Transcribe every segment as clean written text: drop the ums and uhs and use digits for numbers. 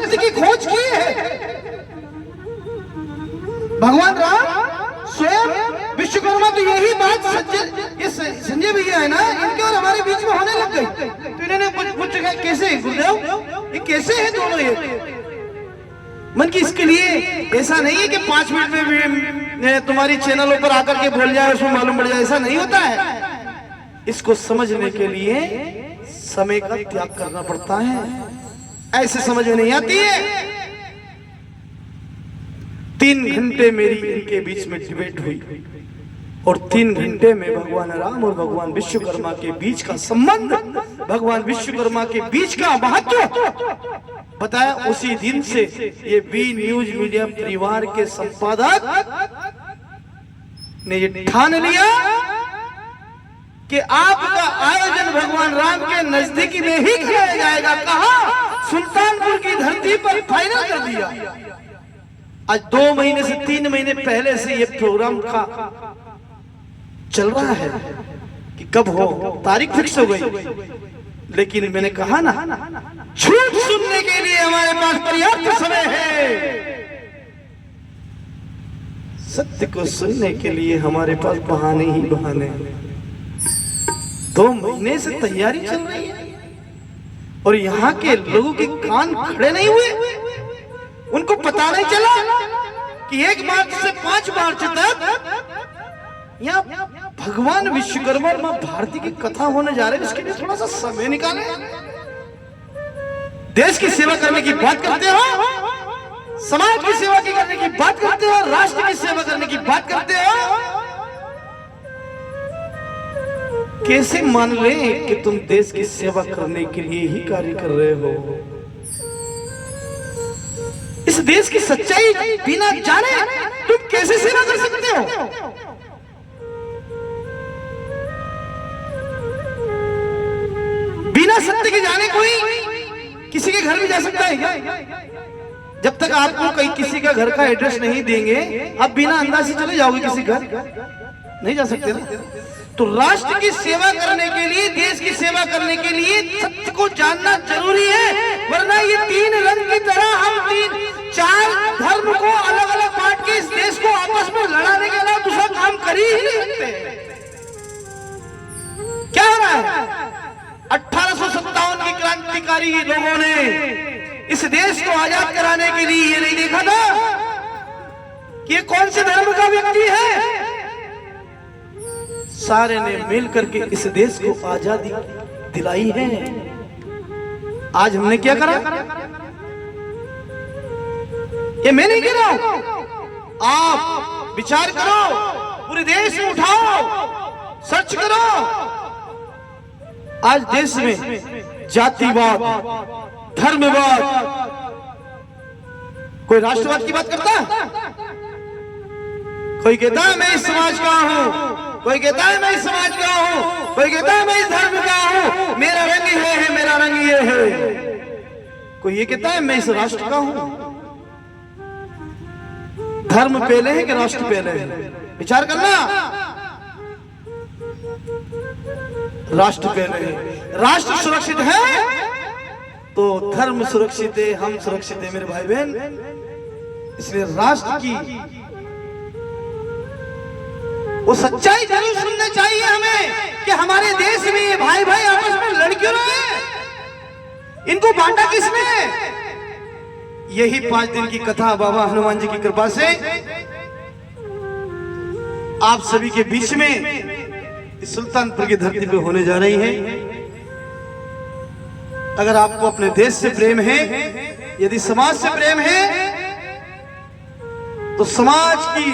सत्य की खोज की है। भगवान राम स्वयं विश्वकर्मा, तो यही बात संजय भैया है ना, इनके और हमारे बीच में होने लग गई। तो इन्होंने पूछा कैसे गुरुदेव, ये कैसे है दोनों एक मन की? इसके लिए ऐसा नहीं है कि 5 मिनट में भी तुम्हारी चैनलों पर आकर के बोल जाए, उसमें मालूम पड़ जाए, ऐसा नहीं होता है। इसको समझने के लिए समय का त्याग करना पड़ता है, ऐसे समझ में नहीं आती है। 3 घंटे मेरी इनके बीच में डिबेट हुई और 3 घंटे में भगवान राम और भगवान विश्वकर्मा के बीच का संबंध, भगवान विश्वकर्मा के बीच का महत्व बताया। उसी दिन से ये बी न्यूज मीडिया परिवार के संपादक ने ये ठान लिया कि आपका आयोजन भगवान राम के नजदीकी में ही कराया जाएगा। कहा? सुल्तानपुर की धरती पर फाइनल कर दिया। आज 2 महीने से 3 महीने पहले से ये प्रोग्राम का चल रहा है कि कब हो, तारीख फिक्स हो गई। लेकिन मैंने कहा ना, झूठ सुनने के लिए हमारे पास पर्याप्त समय है, सत्य को सुनने के लिए हमारे पास बहाने ही बहाने। 2 महीने से तैयारी चल रही है और यहाँ के लोगों के कान खड़े नहीं हुए। उनको पता नहीं चला कि 1 मार्च से 5 मार्च तक यहाँ भगवान विश्वकर्मा और मां भारती की कथा होने जा रही है। इसके लिए थोड़ा सा समय निकाले। देश की सेवा करने की बात करते हो, समाज की सेवा करने की बात करते हो, राष्ट्र की सेवा करने की बात करते हो। कैसे मान ले कि तुम देश की सेवा करने के लिए ही कार्य कर रहे हो? इस देश की सच्चाई बिना जाने तुम कैसे सेवा कर सकते हो? बिना सत्य के जाने कोई किसी के घर में जा सकता है क्या? जब तक आपको कहीं किसी का घर का एड्रेस नहीं देंगे, आप बिना अंदाजे चले जाओगे किसी घर? नहीं जा सकते ना। तो राष्ट्र की सेवा करने के लिए, देश की सेवा करने के लिए सत्य को जानना जरूरी है। वरना ये 3 रंग की तरह हम 3-4 धर्म को अलग अलग बांट के इस देश को आपस में लड़ाने के अलावा दूसरा काम कर ही नहीं सकते। क्या हो रहा है? 1857 की क्रांतिकारी लोगों ने इस देश को आजाद कराने के लिए ये नहीं देखा था कि ये कौन से धर्म का व्यक्ति है। सारे ने मिलकर के इस देश को आजादी दिलाई है। आज हमने क्या करा? ये मैं नहीं कह रहा हूं, आप विचार करो, पूरे देश में उठाओ, सर्च करो। आज देश में जातिवाद, धर्मवाद, कोई राष्ट्रवाद की बात करता है? कोई कहता है मैं इस समाज का हूं, कोई कहता है मैं इस समाज का हूं, कोई कहता है मैं इस धर्म का हूं, मेरा रंग ये है, मेरा रंग ये है। कोई ये कहता है मैं इस राष्ट्र का हूं। धर्म पहले है कि राष्ट्र पहले है? विचार करना। राष्ट्र पहले है। राष्ट्र सुरक्षित है तो धर्म सुरक्षित है, हम सुरक्षित है मेरे भाई बहन। इसलिए राष्ट्र की वो सच्चाई जरूर सुननी चाहिए हमें कि हमारे देश में ये भाई भाई आपस में लड़ क्यों रहे? इनको बांटा किसने? यही 5 दिन की कथा बाबा हनुमान जी की कृपा से आप सभी के बीच में इस सुल्तानपुर की धरती पे होने जा रही है। अगर आपको अपने देश से प्रेम है, यदि समाज से प्रेम है, तो समाज की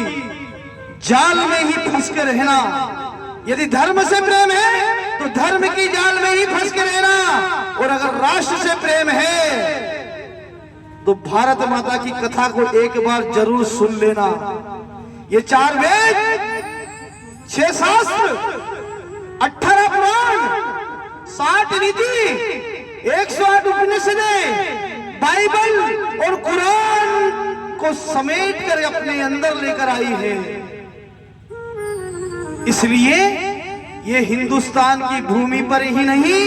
जाल में ही फंस के रहना। यदि धर्म से प्रेम है तो धर्म की जाल में ही फंस के रहना। और अगर राष्ट्र से प्रेम है तो भारत माता की कथा को एक बार जरूर सुन लेना। ये 4 वेद, 6 शास्त्र, 18 पुराण, 60 नीति, 108 उपनिषदें, बाइबल और कुरान को समेट कर अपने अंदर लेकर आई है। इसलिए ये हिंदुस्तान की भूमि पर ही नहीं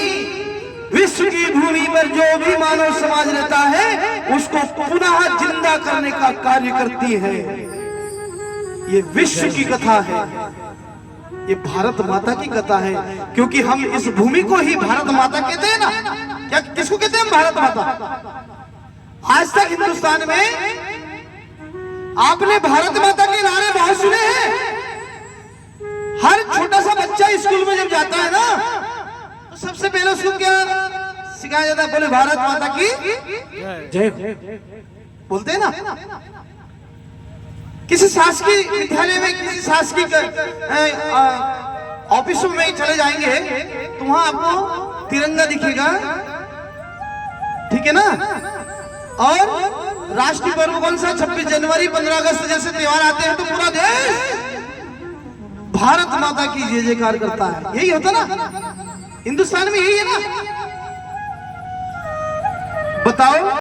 विश्व की भूमि पर जो भी मानव समाज रहता है उसको पुनः जिंदा करने का कार्य करती है। ये विश्व की कथा है, ये भारत माता की कथा है, क्योंकि हम इस भूमि को ही भारत माता कहते हैं ना। क्या किसको कहते हैं भारत माता? आज तक हिंदुस्तान में आपने भारत माता के नारे बहुत सुने हैं। हर छोटा सा बच्चा स्कूल में जब जाता है ना तो सबसे पहले उसको क्या सिखाया जाता है? बोले भारत माता की जय, बोलते हैं ना। किसी शासकीय विद्यालय में, किसी शासकीय ऑफिसों में चले जाएंगे तो वहां आपको तिरंगा दिखेगा, ठीक है ना। और राष्ट्रीय पर्व कौन सा? 26 जनवरी, 15 अगस्त जैसे त्योहार आते हैं तो पूरा देश भारत माता की जय जयकार करता है। यही होता ना हिंदुस्तान में, यही है ना। बताओ